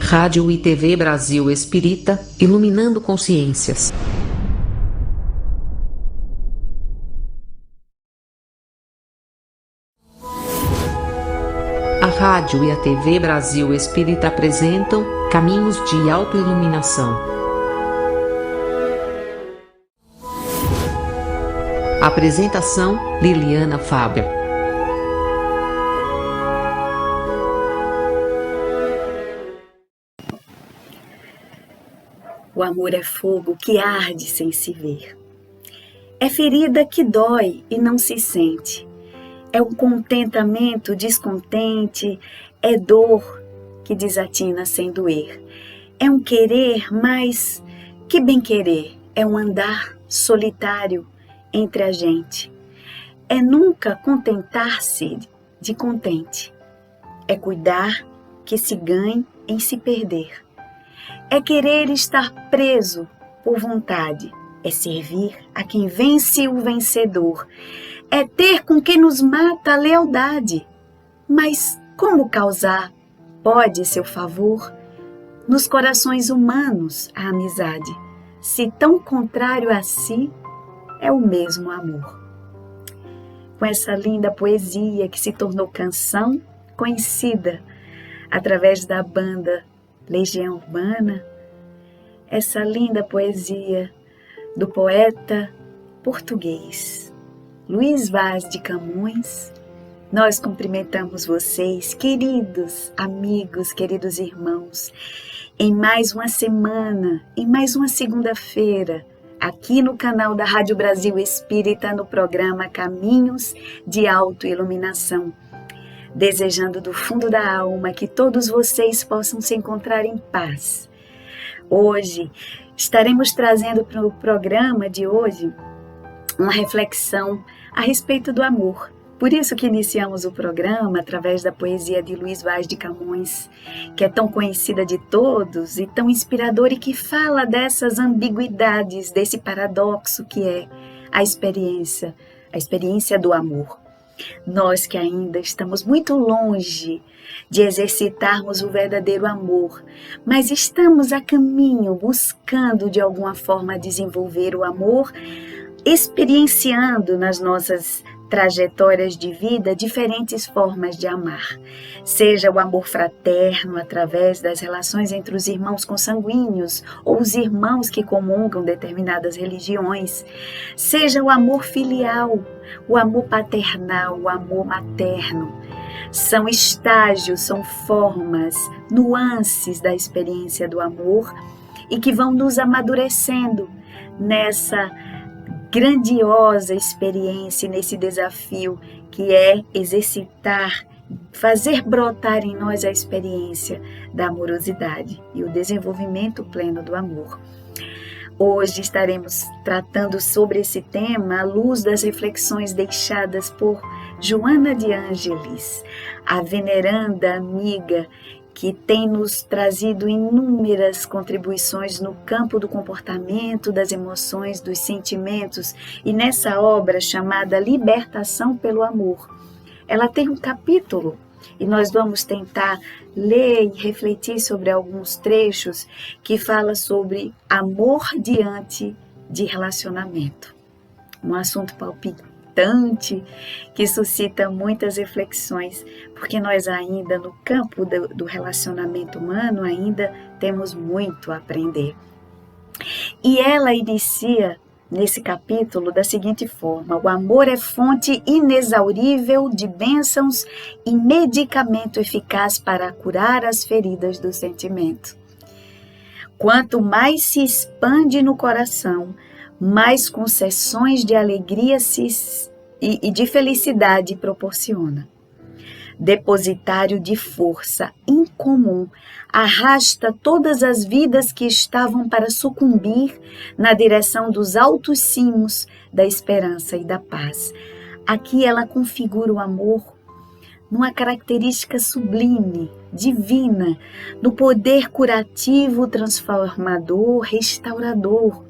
Rádio e TV Brasil Espírita, iluminando consciências. A rádio e a TV Brasil Espírita apresentam Caminhos de Autoiluminação. Apresentação: Liliana Fábio. O amor é fogo que arde sem se ver. É ferida que dói e não se sente. É um contentamento descontente, é dor que desatina sem doer. É um querer, mas que bem querer, é um andar solitário entre a gente. É nunca contentar-se de contente. É cuidar que se ganhe em se perder. É querer estar preso por vontade. É servir a quem vence o vencedor. É ter com quem nos mata a lealdade. Mas como causar pode seu favor nos corações humanos a amizade, se tão contrário a si é o mesmo amor? Com essa linda poesia que se tornou canção conhecida através da banda Legião Urbana, essa linda poesia do poeta português Luís Vaz de Camões, nós cumprimentamos vocês, queridos amigos, queridos irmãos, em mais uma semana, em mais uma segunda-feira, aqui no canal da Rádio Brasil Espírita, no programa Caminhos de Autoiluminação. Desejando do fundo da alma que todos vocês possam se encontrar em paz. Hoje estaremos trazendo para o programa de hoje uma reflexão a respeito do amor. Por isso que iniciamos o programa através da poesia de Luís Vaz de Camões, que é tão conhecida de todos e tão inspiradora e que fala dessas ambiguidades, desse paradoxo que é a experiência do amor. Nós que ainda estamos muito longe de exercitarmos o verdadeiro amor, mas estamos a caminho, buscando de alguma forma desenvolver o amor, experienciando nas nossas trajetórias de vida diferentes formas de amar. Seja o amor fraterno através das relações entre os irmãos consanguíneos ou os irmãos que comungam determinadas religiões. Seja o amor filial, o amor paternal, o amor materno. São estágios, são formas, nuances da experiência do amor e que vão nos amadurecendo nessa grandiosa experiência, nesse desafio que é exercitar, fazer brotar em nós a experiência da amorosidade e o desenvolvimento pleno do amor. Hoje estaremos tratando sobre esse tema à luz das reflexões deixadas por Joana de Ângeles, a veneranda amiga que tem nos trazido inúmeras contribuições no campo do comportamento, das emoções, dos sentimentos, e nessa obra chamada Libertação pelo Amor. Ela tem um capítulo e nós vamos tentar ler e refletir sobre alguns trechos que fala sobre amor diante de relacionamento. Um assunto palpitante que suscita muitas reflexões, porque nós ainda no campo do relacionamento humano ainda temos muito a aprender. E ela inicia nesse capítulo da seguinte forma: o amor é fonte inexaurível de bênçãos e medicamento eficaz para curar as feridas do sentimento. Quanto mais se expande no coração, mais concessões de alegria e de felicidade proporciona. Depositário de força incomum, arrasta todas as vidas que estavam para sucumbir na direção dos altos cimos da esperança e da paz. Aqui ela configura o amor numa característica sublime, divina, no poder curativo, transformador, restaurador,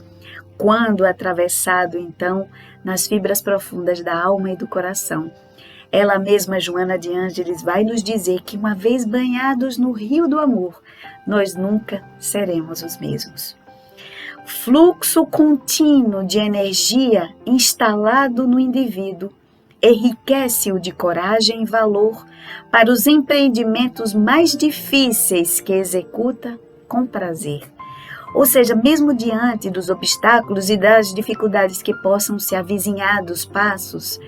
quando atravessado, então, nas fibras profundas da alma e do coração. Ela mesma, Joana de Ângeles, vai nos dizer que uma vez banhados no rio do amor, nós nunca seremos os mesmos. Fluxo contínuo de energia instalado no indivíduo enriquece-o de coragem e valor para os empreendimentos mais difíceis que executa com prazer. Ou seja, mesmo diante dos obstáculos e das dificuldades que possam se avizinhar dos passos,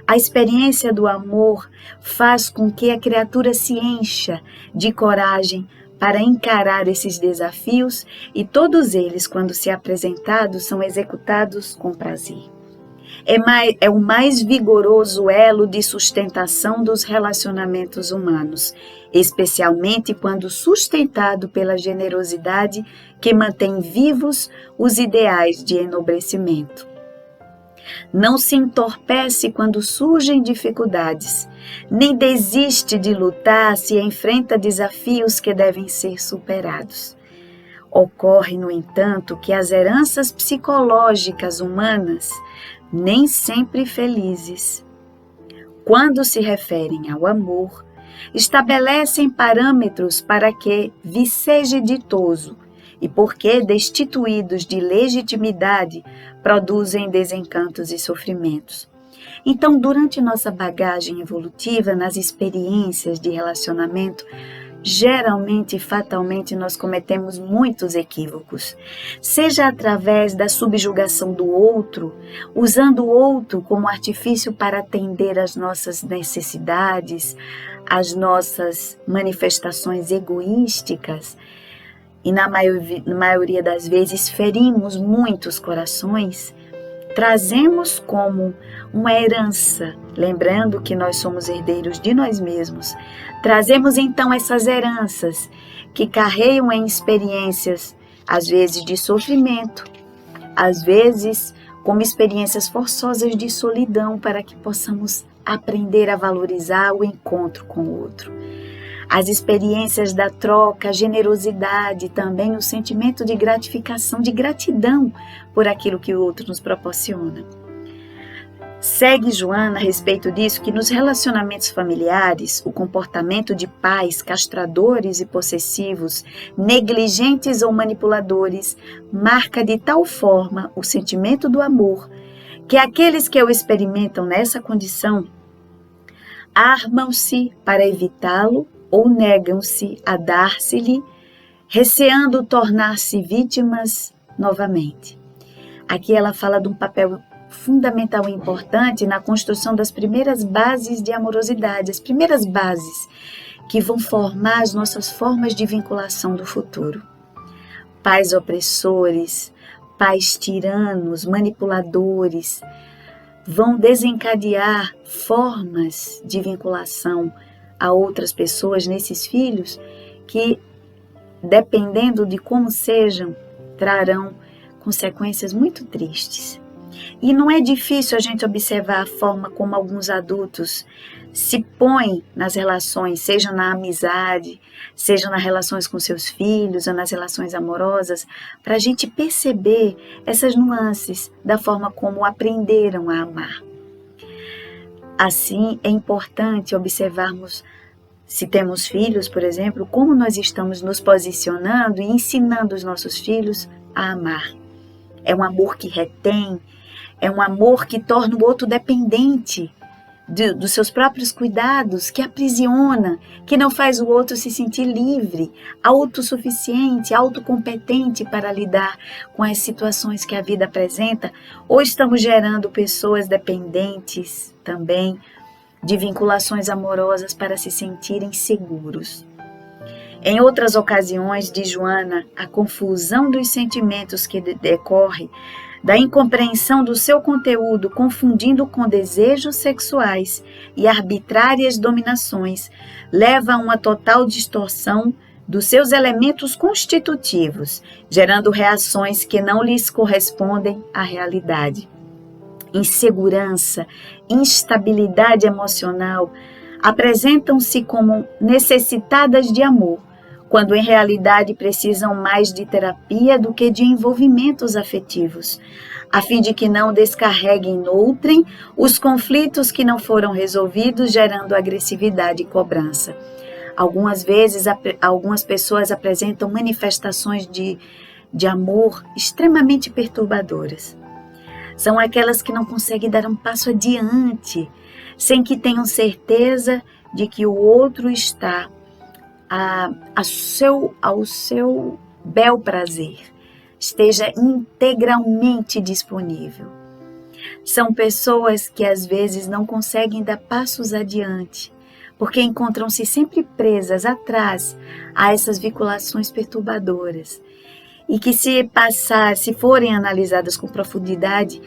a experiência do amor faz com que a criatura se encha de coragem para encarar esses desafios e todos eles, quando se apresentados, são executados com prazer. É o mais vigoroso elo de sustentação dos relacionamentos humanos, especialmente quando sustentado pela generosidade que mantém vivos os ideais de enobrecimento. Não se entorpece quando surgem dificuldades, nem desiste de lutar se enfrenta desafios que devem ser superados. Ocorre, no entanto, que as heranças psicológicas humanas, nem sempre felizes, quando se referem ao amor, estabelecem parâmetros para que viceje ditoso e porque, destituídos de legitimidade, produzem desencantos e sofrimentos. Então, durante nossa bagagem evolutiva, nas experiências de relacionamento, geralmente e fatalmente nós cometemos muitos equívocos, seja através da subjugação do outro, usando o outro como artifício para atender às nossas necessidades, às nossas manifestações egoísticas, e na maioria das vezes ferimos muitos corações, trazemos como uma herança, lembrando que nós somos herdeiros de nós mesmos, trazemos então essas heranças que carregam em experiências, às vezes de sofrimento, às vezes como experiências forçosas de solidão, para que possamos aprender a valorizar o encontro com o outro. As experiências da troca, a generosidade, também o sentimento de gratificação, de gratidão por aquilo que o outro nos proporciona. Segue Joana a respeito disso que nos relacionamentos familiares, o comportamento de pais castradores e possessivos, negligentes ou manipuladores, marca de tal forma o sentimento do amor que aqueles que o experimentam nessa condição armam-se para evitá-lo ou negam-se a dar-se-lhe, receando tornar-se vítimas novamente. Aqui ela fala de um papel fundamental e importante na construção das primeiras bases de amorosidade, as primeiras bases que vão formar as nossas formas de vinculação do futuro. Pais opressores, pais tiranos, manipuladores, vão desencadear formas de vinculação a outras pessoas nesses filhos que, dependendo de como sejam, trarão consequências muito tristes. E não é difícil a gente observar a forma como alguns adultos se põem nas relações, seja na amizade, seja nas relações com seus filhos ou nas relações amorosas, para a gente perceber essas nuances da forma como aprenderam a amar. Assim, é importante observarmos, se temos filhos, por exemplo, como nós estamos nos posicionando e ensinando os nossos filhos a amar. É um amor que retém, é um amor que torna o outro dependente dos seus próprios cuidados, que aprisiona, que não faz o outro se sentir livre, autossuficiente, autocompetente para lidar com as situações que a vida apresenta, ou estamos gerando pessoas dependentes também de vinculações amorosas para se sentirem seguros. Em outras ocasiões, diz Joana, a confusão dos sentimentos que decorre da incompreensão do seu conteúdo, confundindo com desejos sexuais e arbitrárias dominações, leva a uma total distorção dos seus elementos constitutivos, gerando reações que não lhes correspondem à realidade. Insegurança, instabilidade emocional apresentam-se como necessitadas de amor, quando em realidade precisam mais de terapia do que de envolvimentos afetivos, a fim de que não descarreguem noutrem os conflitos que não foram resolvidos, gerando agressividade e cobrança. Algumas vezes, algumas pessoas apresentam manifestações de amor extremamente perturbadoras. São aquelas que não conseguem dar um passo adiante, sem que tenham certeza de que o outro está ao seu bel prazer, esteja integralmente disponível. São pessoas que às vezes não conseguem dar passos adiante, porque encontram-se sempre presas atrás a essas vinculações perturbadoras. E que se forem analisadas com profundidade,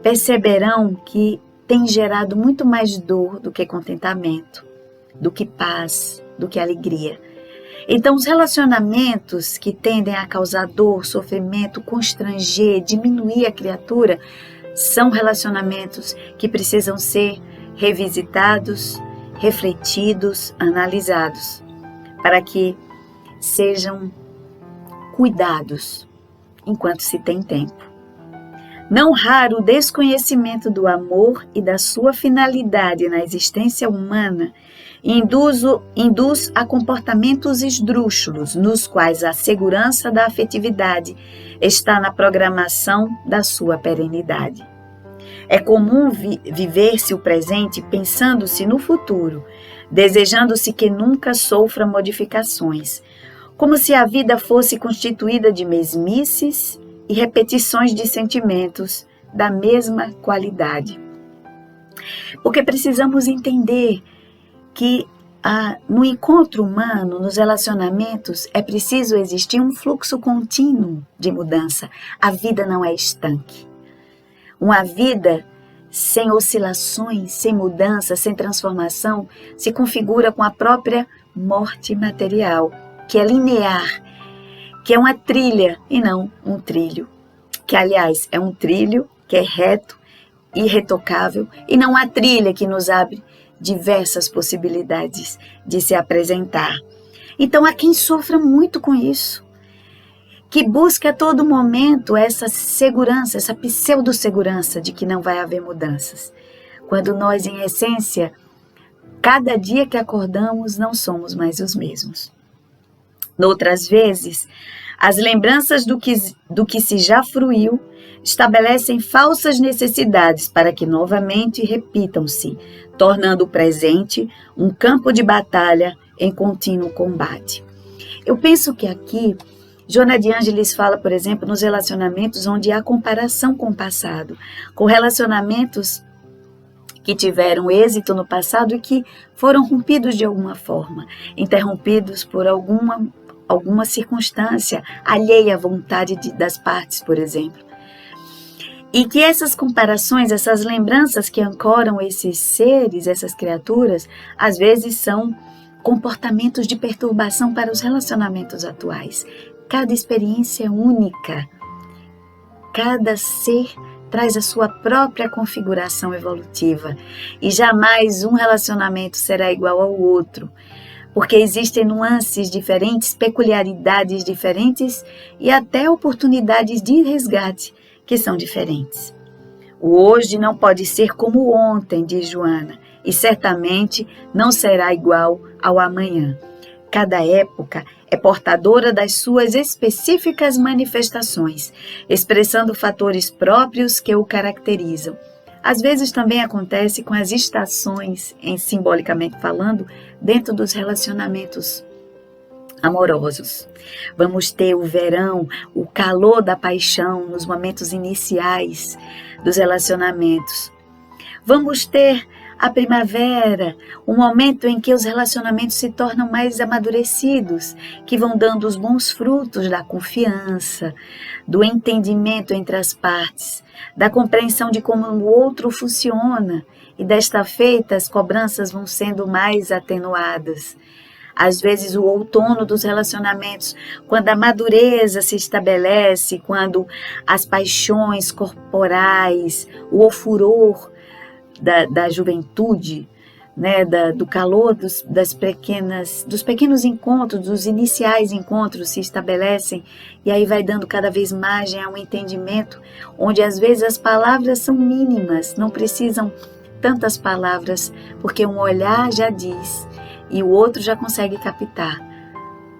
perceberão que tem gerado muito mais dor do que contentamento, do que paz, do que alegria. Então, os relacionamentos que tendem a causar dor, sofrimento, constranger, diminuir a criatura, são relacionamentos que precisam ser revisitados, refletidos, analisados, para que sejam cuidados enquanto se tem tempo. Não raro, o desconhecimento do amor e da sua finalidade na existência humana induz a comportamentos esdrúxulos, nos quais a segurança da afetividade está na programação da sua perenidade. É comum viver-se o presente pensando-se no futuro, desejando-se que nunca sofra modificações, como se a vida fosse constituída de mesmices e repetições de sentimentos da mesma qualidade. Porque precisamos entender que no encontro humano, nos relacionamentos, é preciso existir um fluxo contínuo de mudança. A vida não é estanque. Uma vida sem oscilações, sem mudança, sem transformação, se configura com a própria morte material, que é linear, que é uma trilha e não um trilho. Que, aliás, é um trilho que é reto, irretocável, e não a trilha que nos abre diversas possibilidades de se apresentar. Então, há quem sofra muito com isso, que busca a todo momento essa segurança, essa pseudo-segurança de que não vai haver mudanças. Quando nós, em essência, cada dia que acordamos, não somos mais os mesmos. Noutras vezes, as lembranças do que se já fruiu estabelecem falsas necessidades para que novamente repitam-se, tornando o presente um campo de batalha em contínuo combate. Eu penso que aqui, Joana de Ângeles fala, por exemplo, nos relacionamentos onde há comparação com o passado, com relacionamentos que tiveram êxito no passado e que foram rompidos de alguma forma, interrompidos por alguma circunstância alheia à vontade das partes, por exemplo. E que essas comparações, essas lembranças que ancoram esses seres, essas criaturas, às vezes são comportamentos de perturbação para os relacionamentos atuais. Cada experiência é única, cada ser traz a sua própria configuração evolutiva e jamais um relacionamento será igual ao outro, porque existem nuances diferentes, peculiaridades diferentes e até oportunidades de resgate que são diferentes. O hoje não pode ser como o ontem, diz Joana, e certamente não será igual ao amanhã. Cada época é portadora das suas específicas manifestações, expressando fatores próprios que o caracterizam. Às vezes também acontece com as estações, simbolicamente falando, dentro dos relacionamentos amorosos. Vamos ter o verão, o calor da paixão nos momentos iniciais dos relacionamentos. Vamos ter a primavera, um momento em que os relacionamentos se tornam mais amadurecidos, que vão dando os bons frutos da confiança, do entendimento entre as partes, da compreensão de como o outro funciona, e desta feita as cobranças vão sendo mais atenuadas. Às vezes o outono dos relacionamentos, quando a madureza se estabelece, quando as paixões corporais, o furor da juventude, né, do calor dos pequenos encontros, dos iniciais encontros se estabelecem, e aí vai dando cada vez margem a um entendimento, onde às vezes as palavras são mínimas, não precisam tantas palavras, porque um olhar já diz, e o outro já consegue captar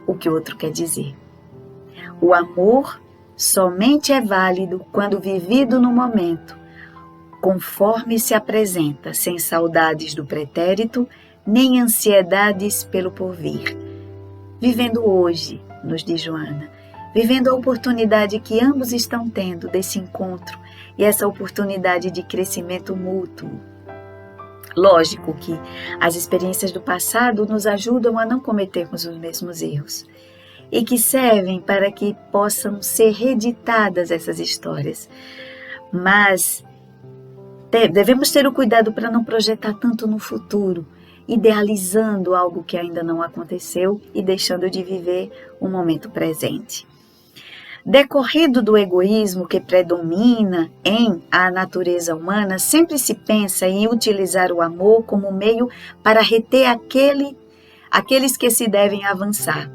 o que o outro quer dizer. O amor somente é válido quando vivido no momento, conforme se apresenta, sem saudades do pretérito, nem ansiedades pelo porvir. Vivendo hoje, nos diz Joana, vivendo a oportunidade que ambos estão tendo desse encontro e essa oportunidade de crescimento mútuo. Lógico que as experiências do passado nos ajudam a não cometermos os mesmos erros e que servem para que possam ser reeditadas essas histórias. Mas devemos ter o cuidado para não projetar tanto no futuro, idealizando algo que ainda não aconteceu e deixando de viver o momento presente. Decorrido do egoísmo que predomina em a natureza humana, sempre se pensa em utilizar o amor como meio para reter aqueles que se devem avançar,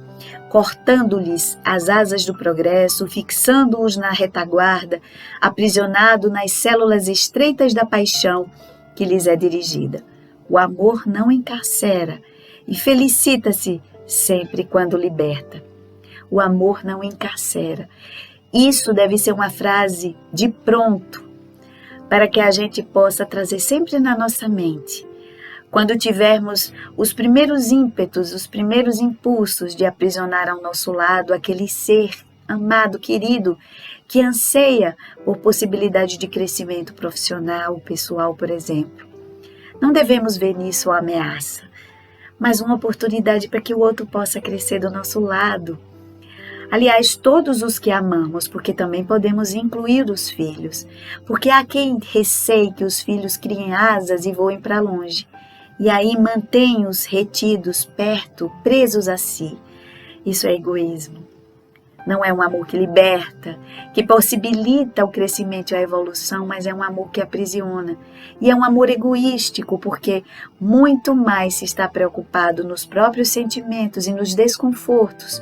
cortando-lhes as asas do progresso, fixando-os na retaguarda, aprisionado nas células estreitas da paixão que lhes é dirigida. O amor não encarcera e felicita-se sempre quando liberta. O amor não encarcera. Isso deve ser uma frase de pronto, para que a gente possa trazer sempre na nossa mente. Quando tivermos os primeiros ímpetos, os primeiros impulsos de aprisionar ao nosso lado aquele ser amado, querido, que anseia por possibilidade de crescimento profissional, pessoal, por exemplo. Não devemos ver nisso uma ameaça, mas uma oportunidade para que o outro possa crescer do nosso lado. Aliás, todos os que amamos, porque também podemos incluir os filhos, porque há quem receie que os filhos criem asas e voem para longe, e aí mantém-os retidos perto, presos a si. Isso é egoísmo. Não é um amor que liberta, que possibilita o crescimento e a evolução, mas é um amor que aprisiona. E é um amor egoístico, porque muito mais se está preocupado nos próprios sentimentos e nos desconfortos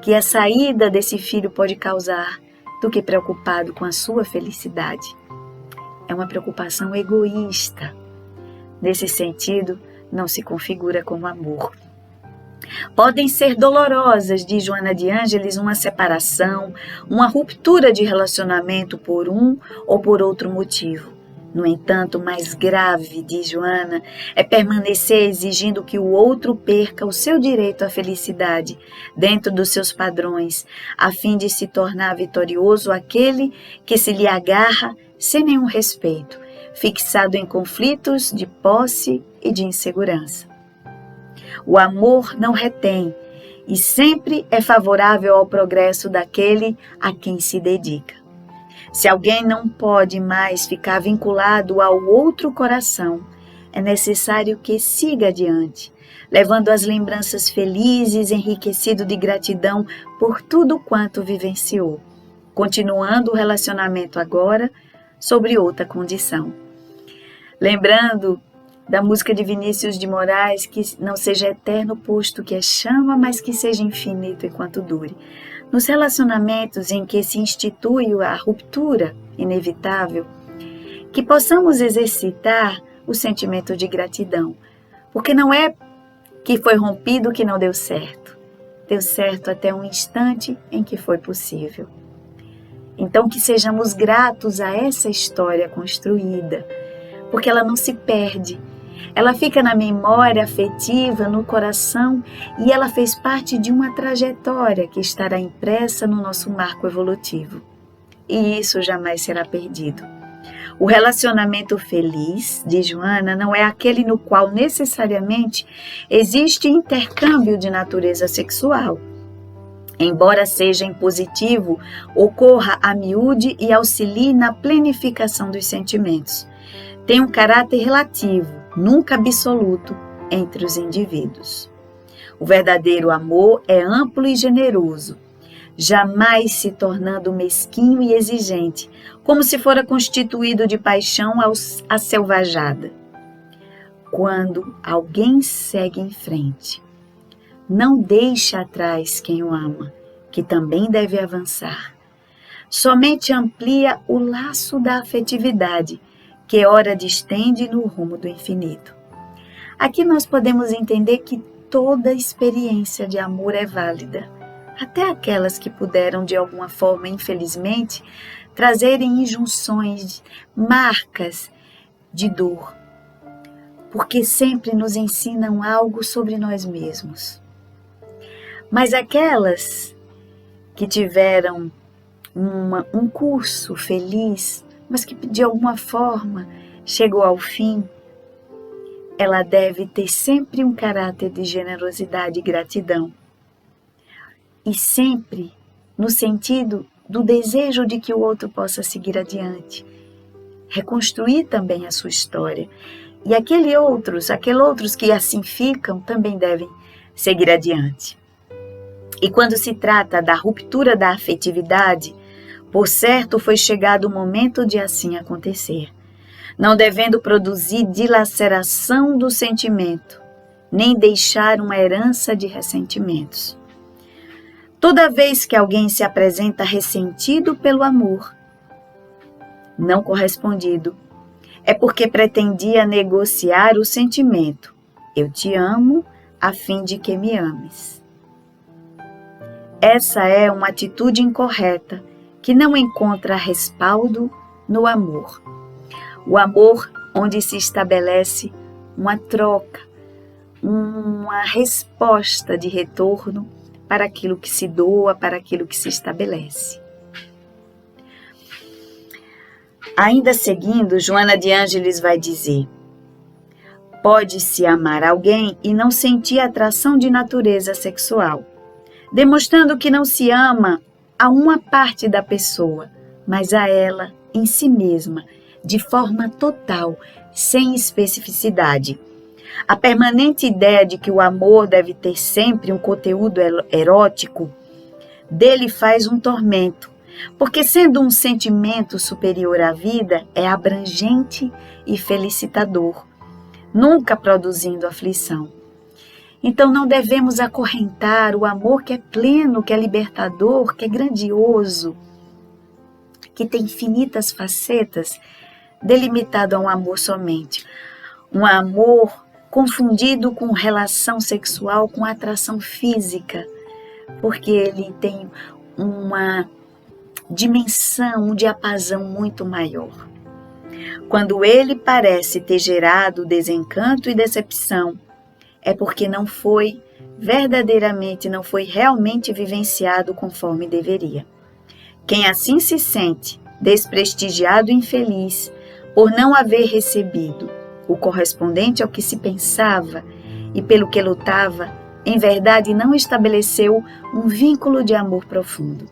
que a saída desse filho pode causar, do que preocupado com a sua felicidade. É uma preocupação egoísta. Nesse sentido, não se configura como amor. Podem ser dolorosas, diz Joana de Ângeles, uma separação, uma ruptura de relacionamento por um ou por outro motivo. No entanto, mais grave, diz Joana, é permanecer exigindo que o outro perca o seu direito à felicidade dentro dos seus padrões, a fim de se tornar vitorioso aquele que se lhe agarra sem nenhum respeito, fixado em conflitos de posse e de insegurança. O amor não retém e sempre é favorável ao progresso daquele a quem se dedica. Se alguém não pode mais ficar vinculado ao outro coração, é necessário que siga adiante, levando as lembranças felizes, enriquecido de gratidão por tudo quanto vivenciou, continuando o relacionamento agora sobre outra condição. Lembrando da música de Vinícius de Moraes, que não seja eterno posto que é chama, mas que seja infinito enquanto dure. Nos relacionamentos em que se institui a ruptura inevitável, que possamos exercitar o sentimento de gratidão, porque não é que foi rompido que não deu certo. Deu certo até um instante em que foi possível. Então que sejamos gratos a essa história construída, porque ela não se perde. Ela fica na memória afetiva, no coração, e ela fez parte de uma trajetória que estará impressa no nosso marco evolutivo. E isso jamais será perdido. O relacionamento feliz, diz Joana, não é aquele no qual necessariamente existe intercâmbio de natureza sexual. Embora seja impositivo, ocorra a miúde e auxilie na planificação dos sentimentos. Tem um caráter relativo, nunca absoluto, entre os indivíduos. O verdadeiro amor é amplo e generoso, jamais se tornando mesquinho e exigente, como se fora constituído de paixão acelvajada. quando alguém segue em frente. Não deixa atrás quem o ama, que também deve avançar. Somente amplia o laço da afetividade, que ora distende no rumo do infinito. Aqui nós podemos entender que toda experiência de amor é válida, até aquelas que puderam, de alguma forma, infelizmente, trazerem injunções, marcas de dor, porque sempre nos ensinam algo sobre nós mesmos. Mas aquelas que tiveram um curso feliz, mas que de alguma forma chegou ao fim, ela deve ter sempre um caráter de generosidade e gratidão. E sempre no sentido do desejo de que o outro possa seguir adiante, reconstruir também a sua história. E aqueles outros que assim ficam, também devem seguir adiante. E quando se trata da ruptura da afetividade, por certo foi chegado o momento de assim acontecer, não devendo produzir dilaceração do sentimento, nem deixar uma herança de ressentimentos. Toda vez que alguém se apresenta ressentido pelo amor não correspondido, é porque pretendia negociar o sentimento. Eu te amo a fim de que me ames. Essa é uma atitude incorreta que não encontra respaldo no amor. O amor onde se estabelece uma troca, uma resposta de retorno para aquilo que se doa, para aquilo que se estabelece. Ainda seguindo, Joana de Ângeles vai dizer: pode-se amar alguém e não sentir atração de natureza sexual, demonstrando que não se ama a uma parte da pessoa, mas a ela em si mesma, de forma total, sem especificidade. A permanente ideia de que o amor deve ter sempre um conteúdo erótico, dele faz um tormento, porque sendo um sentimento superior à vida, é abrangente e felicitador, nunca produzindo aflição. Então não devemos acorrentar o amor que é pleno, que é libertador, que é grandioso, que tem infinitas facetas, delimitado a um amor somente. Um amor confundido com relação sexual, com atração física, porque ele tem uma dimensão, um diapasão muito maior. Quando ele parece ter gerado desencanto e decepção, é porque não foi realmente vivenciado conforme deveria. Quem assim se sente desprestigiado e infeliz por não haver recebido o correspondente ao que se pensava e pelo que lutava, em verdade não estabeleceu um vínculo de amor profundo,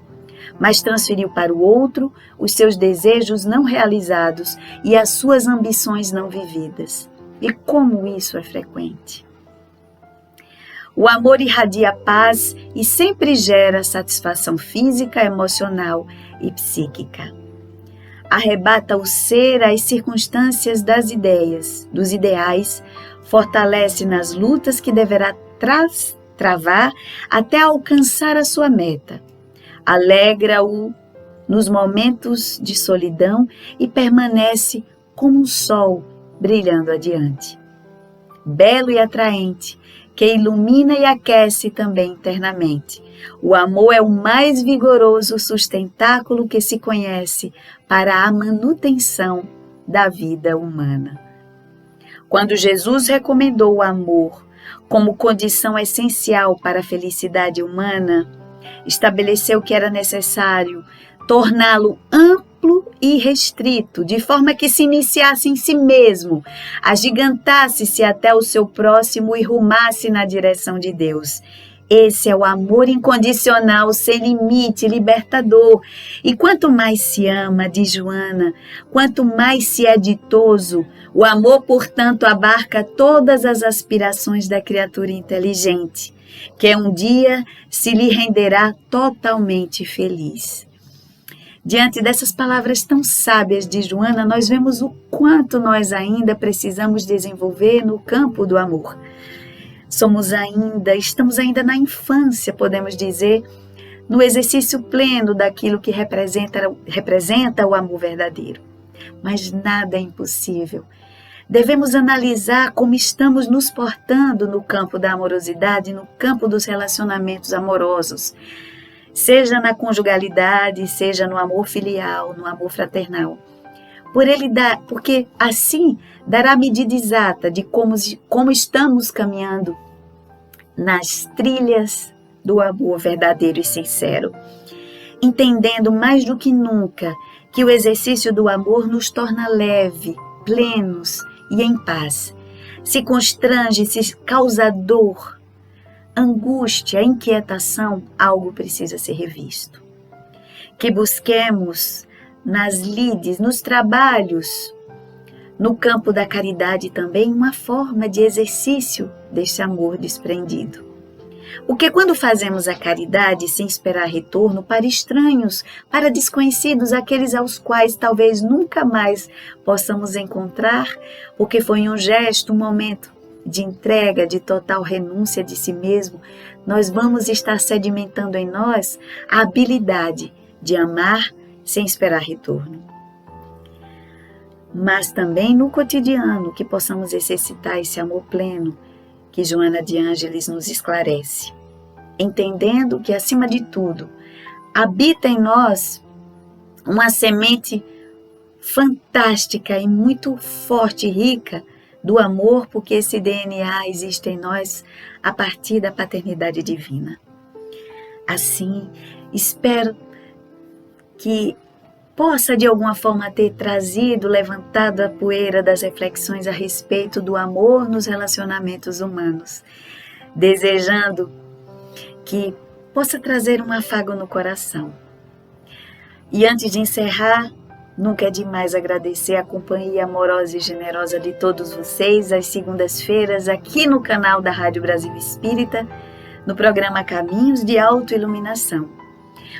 mas transferiu para o outro os seus desejos não realizados e as suas ambições não vividas. E como isso é frequente. O amor irradia paz e sempre gera satisfação física, emocional e psíquica. Arrebata o ser às circunstâncias das ideias, dos ideais, fortalece nas lutas que deverá travar até alcançar a sua meta. Alegra-o nos momentos de solidão e permanece como um sol brilhando adiante. Belo e atraente, que ilumina e aquece também internamente. O amor é o mais vigoroso sustentáculo que se conhece para a manutenção da vida humana. Quando Jesus recomendou o amor como condição essencial para a felicidade humana, estabeleceu que era necessário torná-lo amplo e restrito, de forma que se iniciasse em si mesmo, agigantasse-se até o seu próximo e rumasse na direção de Deus. Esse é o amor incondicional, sem limite, libertador. E quanto mais se ama, diz Joana, quanto mais se é ditoso, o amor, portanto, abarca todas as aspirações da criatura inteligente, que um dia se lhe renderá totalmente feliz. Diante dessas palavras tão sábias de Joana, nós vemos o quanto nós ainda precisamos desenvolver no campo do amor. Estamos ainda na infância, podemos dizer, no exercício pleno daquilo que representa o amor verdadeiro. Mas nada é impossível. Devemos analisar como estamos nos portando no campo da amorosidade, no campo dos relacionamentos amorosos, seja na conjugalidade, seja no amor filial, no amor fraternal. Porque assim dará a medida exata de como estamos caminhando nas trilhas do amor verdadeiro e sincero, entendendo mais do que nunca que o exercício do amor nos torna leve, plenos e em paz. Se constrange, se causa dor, angústia, inquietação, algo precisa ser revisto. Que busquemos nas lides, nos trabalhos, no campo da caridade também, uma forma de exercício deste amor desprendido. Porque quando fazemos a caridade sem esperar retorno para estranhos, para desconhecidos, aqueles aos quais talvez nunca mais possamos encontrar, porque foi um gesto, um momento de entrega, de total renúncia de si mesmo, nós vamos estar sedimentando em nós a habilidade de amar sem esperar retorno. Mas também no cotidiano que possamos exercitar esse amor pleno que Joana de Ângeles nos esclarece, entendendo que, acima de tudo, habita em nós uma semente fantástica e muito forte e rica do amor, porque esse DNA existe em nós a partir da paternidade divina. Assim, espero que possa de alguma forma ter levantado a poeira das reflexões a respeito do amor nos relacionamentos humanos, desejando que possa trazer um afago no coração. E antes de encerrar, nunca é demais agradecer a companhia amorosa e generosa de todos vocês às segundas-feiras aqui no canal da Rádio Brasil Espírita, no programa Caminhos de Autoiluminação,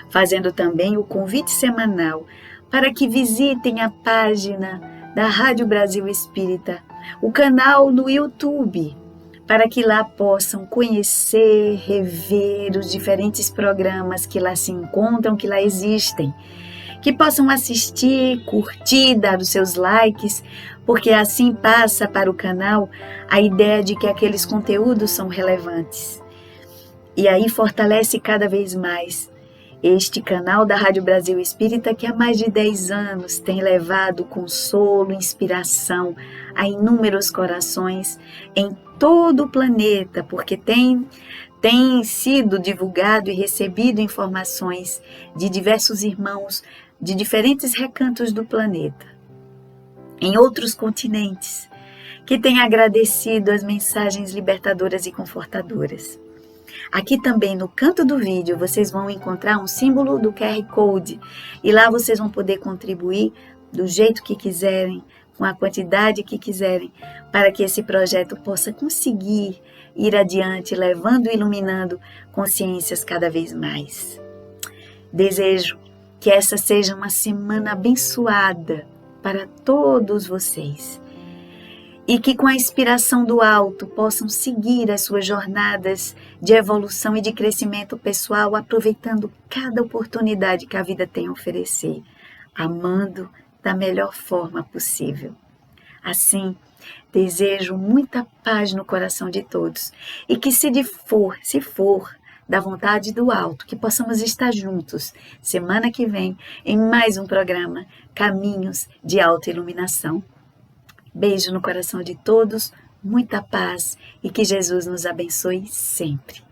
fazendo também o convite semanal para que visitem a página da Rádio Brasil Espírita, o canal no YouTube, para que lá possam conhecer, rever os diferentes programas que lá se encontram, que lá existem, que possam assistir, curtir, dar os seus likes, porque assim passa para o canal a ideia de que aqueles conteúdos são relevantes. E aí fortalece cada vez mais este canal da Rádio Brasil Espírita, que há mais de 10 anos tem levado consolo, inspiração a inúmeros corações em todo o planeta, porque tem sido divulgado e recebido informações de diversos irmãos de diferentes recantos do planeta, em outros continentes, que têm agradecido as mensagens libertadoras e confortadoras. Aqui também no canto do vídeo vocês vão encontrar um símbolo do QR Code e lá vocês vão poder contribuir do jeito que quiserem, com a quantidade que quiserem, para que esse projeto possa conseguir ir adiante, levando e iluminando consciências cada vez mais. Desejo que essa seja uma semana abençoada para todos vocês e que com a inspiração do alto possam seguir as suas jornadas de evolução e de crescimento pessoal, aproveitando cada oportunidade que a vida tem a oferecer, amando da melhor forma possível. Assim, desejo muita paz no coração de todos e que se for da vontade do alto, que possamos estar juntos semana que vem em mais um programa Caminhos de Autoiluminação. Beijo no coração de todos, muita paz e que Jesus nos abençoe sempre.